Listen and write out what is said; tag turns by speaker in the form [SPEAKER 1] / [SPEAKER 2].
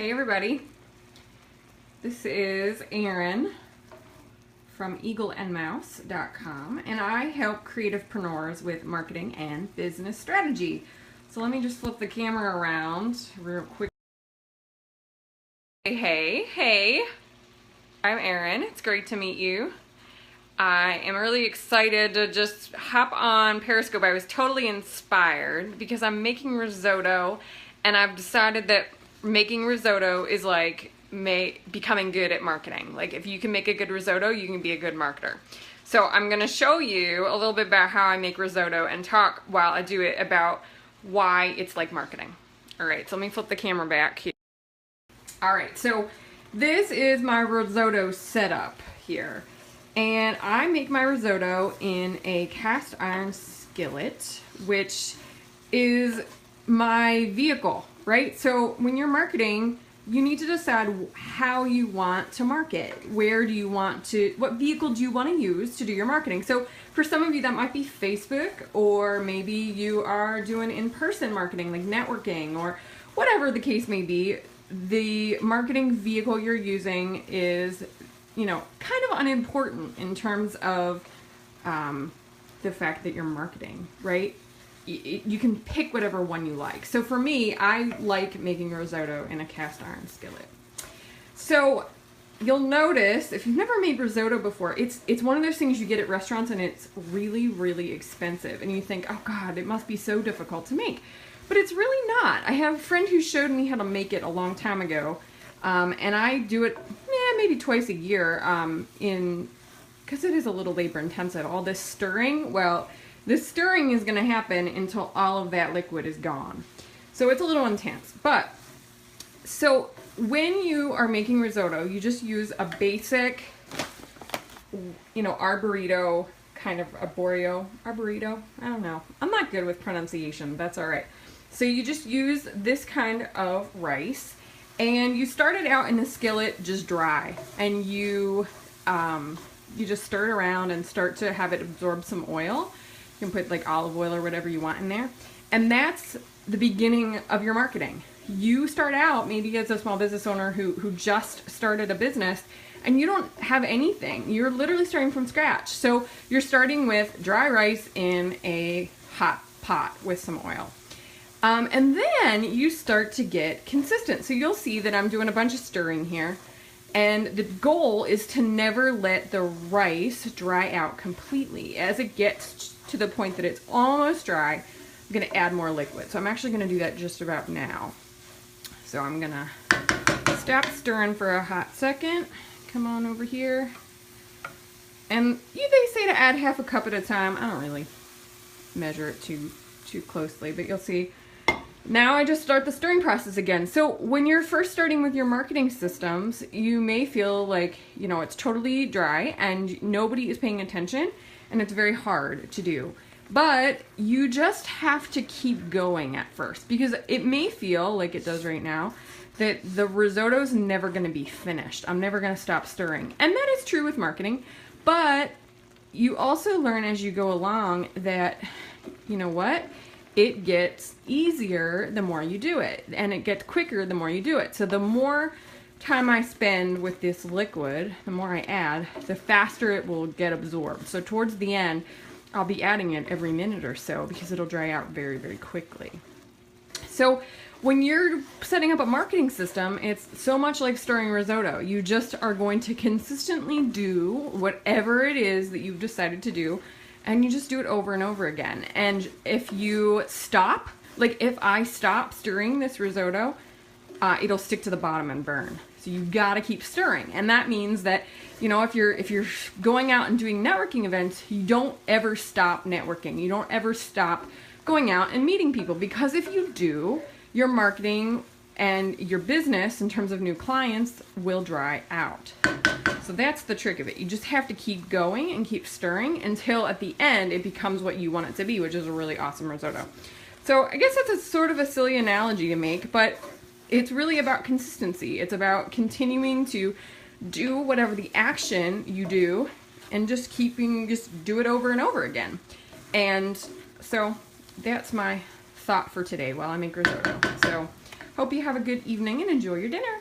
[SPEAKER 1] Hey everybody, this is Eryn from eagleandmouse.com, and I help creativepreneurs with marketing and business strategy. So let me just flip the camera around real quick. Hey, I'm Eryn. It's great to meet you. I am really excited to just hop on Periscope. I was totally inspired because I'm making risotto, and I've decided that making risotto is like becoming good at marketing. Like if you can make a good risotto, you can be a good marketer. So I'm going to show you a little bit about how I make risotto and talk while I do it about why it's like marketing. All right, so let me flip the camera back here. All right, so this is my risotto setup here. And I make my risotto in a cast iron skillet, which is my vehicle, right? So when you're marketing, you need to decide how you want to market. What vehicle do you want to use to do your marketing? So for some of you, that might be Facebook, or maybe you are doing in-person marketing, like networking, or whatever the case may be. The marketing vehicle you're using is, kind of unimportant in terms of the fact that you're marketing, right? You can pick whatever one you like. So for me, I like making risotto in a cast iron skillet. So you'll notice, if you've never made risotto before, it's one of those things you get at restaurants and it's really, really expensive. And you think, oh God, it must be so difficult to make. But it's really not. I have a friend who showed me how to make it a long time ago. And I do it maybe twice a year because it is a little labor intensive. All this stirring, well, this stirring is going to happen until all of that liquid is gone. So it's a little intense. So when you are making risotto, you just use a basic, arboreto, kind of arboreto, I don't know. I'm not good with pronunciation, that's all right. So you just use this kind of rice, and you start it out in the skillet just dry, and you just stir it around and start to have it absorb some oil. You can put like olive oil or whatever you want in there. And that's the beginning of your marketing. You start out maybe as a small business owner who just started a business, and you don't have anything. You're literally starting from scratch. So you're starting with dry rice in a hot pot with some oil. And then you start to get consistent. So you'll see that I'm doing a bunch of stirring here. And the goal is to never let the rice dry out completely. As it gets to the point that it's almost dry, I'm going to add more liquid. So I'm actually going to do that just about now. So I'm going to stop stirring for a hot second. Come on over here. And they say to add half a cup at a time. I don't really measure it too closely, but you'll see. Now I just start the stirring process again. So when you're first starting with your marketing systems, you may feel like, it's totally dry and nobody is paying attention, and it's very hard to do. But you just have to keep going at first, because it may feel like it does right now that the risotto's never going to be finished. I'm never going to stop stirring. And that is true with marketing, but you also learn as you go along that, it gets easier the more you do it, and it gets quicker the more you do it. So the more time I spend with this liquid, the more I add, the faster it will get absorbed. So towards the end, I'll be adding it every minute or so because it'll dry out very, very quickly. So when you're setting up a marketing system, it's so much like stirring risotto. You just are going to consistently do whatever it is that you've decided to do, and you just do it over and over again. And if you stop, like if I stop stirring this risotto, it'll stick to the bottom and burn. So you've got to keep stirring. And that means that, if you're going out and doing networking events, you don't ever stop networking. You don't ever stop going out and meeting people, because if you do, your marketing and your business in terms of new clients will dry out. So that's the trick of it. You just have to keep going and keep stirring until at the end it becomes what you want it to be, which is a really awesome risotto. So I guess that's a sort of a silly analogy to make, but it's really about consistency. It's about continuing to do whatever the action you do and just do it over and over again. And so that's my thought for today while I make risotto. So Hope you have a good evening and enjoy your dinner.